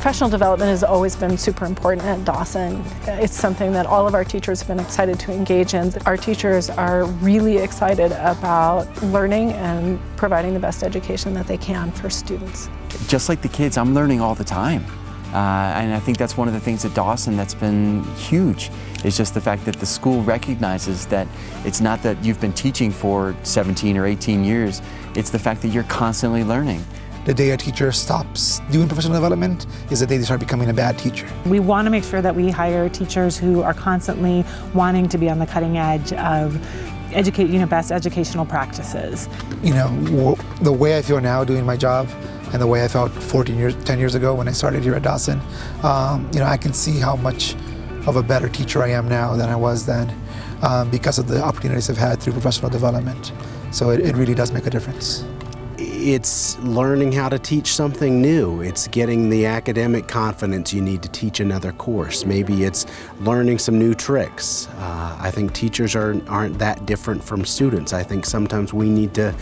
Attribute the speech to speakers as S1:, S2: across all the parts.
S1: Professional development has always been super important at Dawson. It's something that all of our teachers have been excited to engage in. Our teachers are really excited about learning and providing the best education that they can for students.
S2: Just like the kids, I'm learning all the time. And I think that's one of the things at Dawson that's been huge. It's just the fact that the school recognizes that it's not that you've been teaching for 17 or 18 years, it's the fact that you're constantly learning.
S3: The day a teacher stops doing professional development is the day they start becoming a bad teacher.
S4: We want to make sure that we hire teachers who are constantly wanting to be on the cutting edge of best educational practices.
S3: The way I feel now doing my job and the way I felt 10 years ago when I started here at Dawson, I can see how much of a better teacher I am now than I was then because of the opportunities I've had through professional development. So it really does make a difference.
S5: It's learning how to teach something new. It's getting the academic confidence you need to teach another course. Maybe it's learning some new tricks. I think teachers aren't that different from students. I think sometimes we need to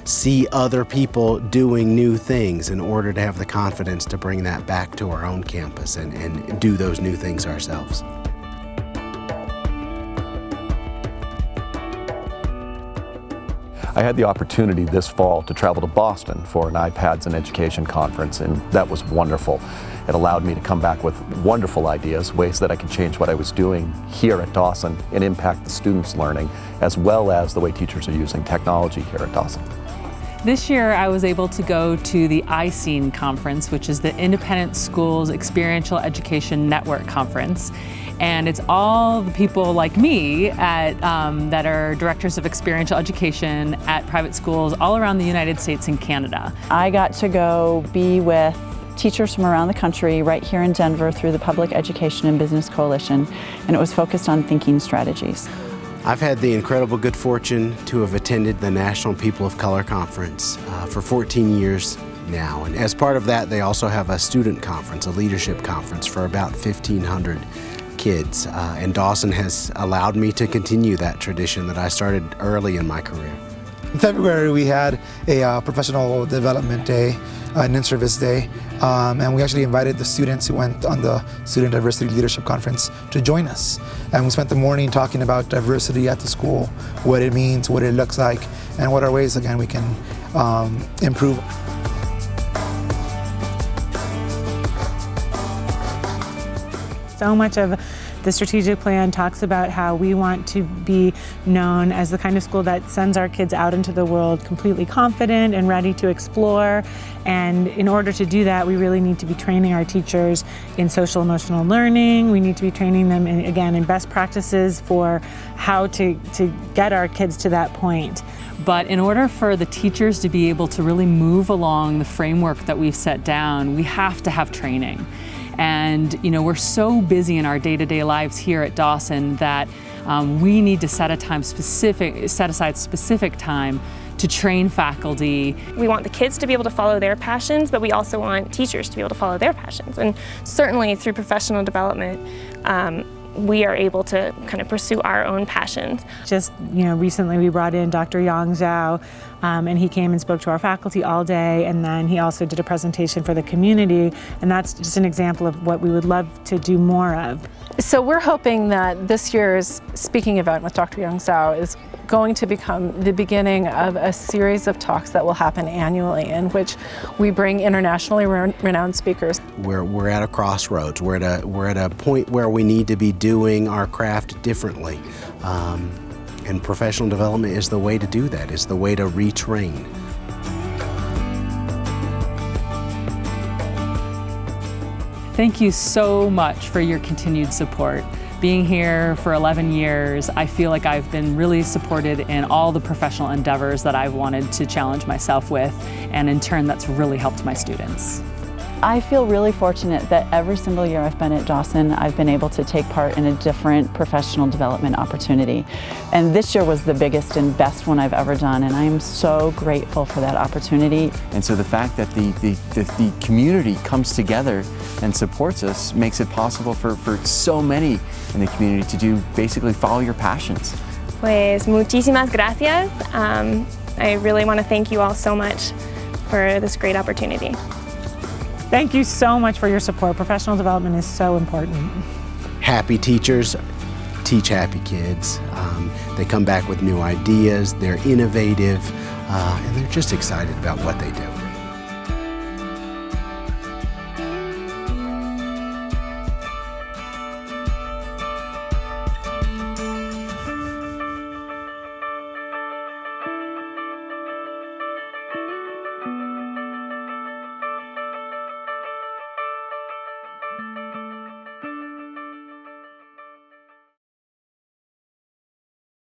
S5: see other people doing new things in order to have the confidence to bring that back to our own campus and do those new things ourselves.
S6: I had the opportunity this fall to travel to Boston for an iPads in Education conference, and that was wonderful. It allowed me to come back with wonderful ideas, ways that I could change what I was doing here at Dawson and impact the students' learning, as well as the way teachers are using technology here at Dawson.
S7: This year I was able to go to the iScene conference, which is the Independent Schools Experiential Education Network conference. And it's all the people like me that are directors of experiential education at private schools all around the United States and Canada.
S8: I got to go be with teachers from around the country right here in Denver through the Public Education and Business Coalition, and it was focused on thinking strategies.
S5: I've had the incredible good fortune to have attended the National People of Color Conference for 14 years now. And as part of that, they also have a student conference, a leadership conference for about 1,500 kids. And Dawson has allowed me to continue that tradition that I started early in my career.
S3: In February, we had a professional development day, an in-service day, and we actually invited the students who went on the Student Diversity Leadership Conference to join us. And we spent the morning talking about diversity at the school, what it means, what it looks like, and what are ways, again, we can improve.
S4: So much of the strategic plan talks about how we want to be known as the kind of school that sends our kids out into the world completely confident and ready to explore. And in order to do that, we really need to be training our teachers in social emotional learning. We need to be training them in best practices for how to get our kids to that point.
S7: But in order for the teachers to be able to really move along the framework that we've set down, we have to have training. And we're so busy in our day-to-day lives here at Dawson that we need to set aside specific time to train faculty.
S9: We want the kids to be able to follow their passions, but we also want teachers to be able to follow their passions. And certainly through professional development, we are able to kind of pursue our own passions.
S4: Just recently we brought in Dr. Yang Zhao, and he came and spoke to our faculty all day, and then he also did a presentation for the community, and that's just an example of what we would love to do more of.
S1: So we're hoping that this year's speaking event with Dr. Yang Zhao is going to become the beginning of a series of talks that will happen annually in which we bring internationally renowned speakers.
S5: We're at a crossroads. We're at a point where we need to be doing our craft differently. And professional development is the way to do that. It's the way to retrain.
S7: Thank you so much for your continued support. Being here for 11 years, I feel like I've been really supported in all the professional endeavors that I've wanted to challenge myself with, and in turn that's really helped my students.
S8: I feel really fortunate that every single year I've been at Dawson, I've been able to take part in a different professional development opportunity. And this year was the biggest and best one I've ever done, and I am so grateful for that opportunity.
S2: And so the fact that the community comes together and supports us makes it possible for so many in the community to do basically follow your passions.
S9: Pues muchísimas gracias. I really want to thank you all so much for this great opportunity.
S4: Thank you so much for your support. Professional development is so important.
S5: Happy teachers teach happy kids. They come back with new ideas, they're innovative, and they're just excited about what they do.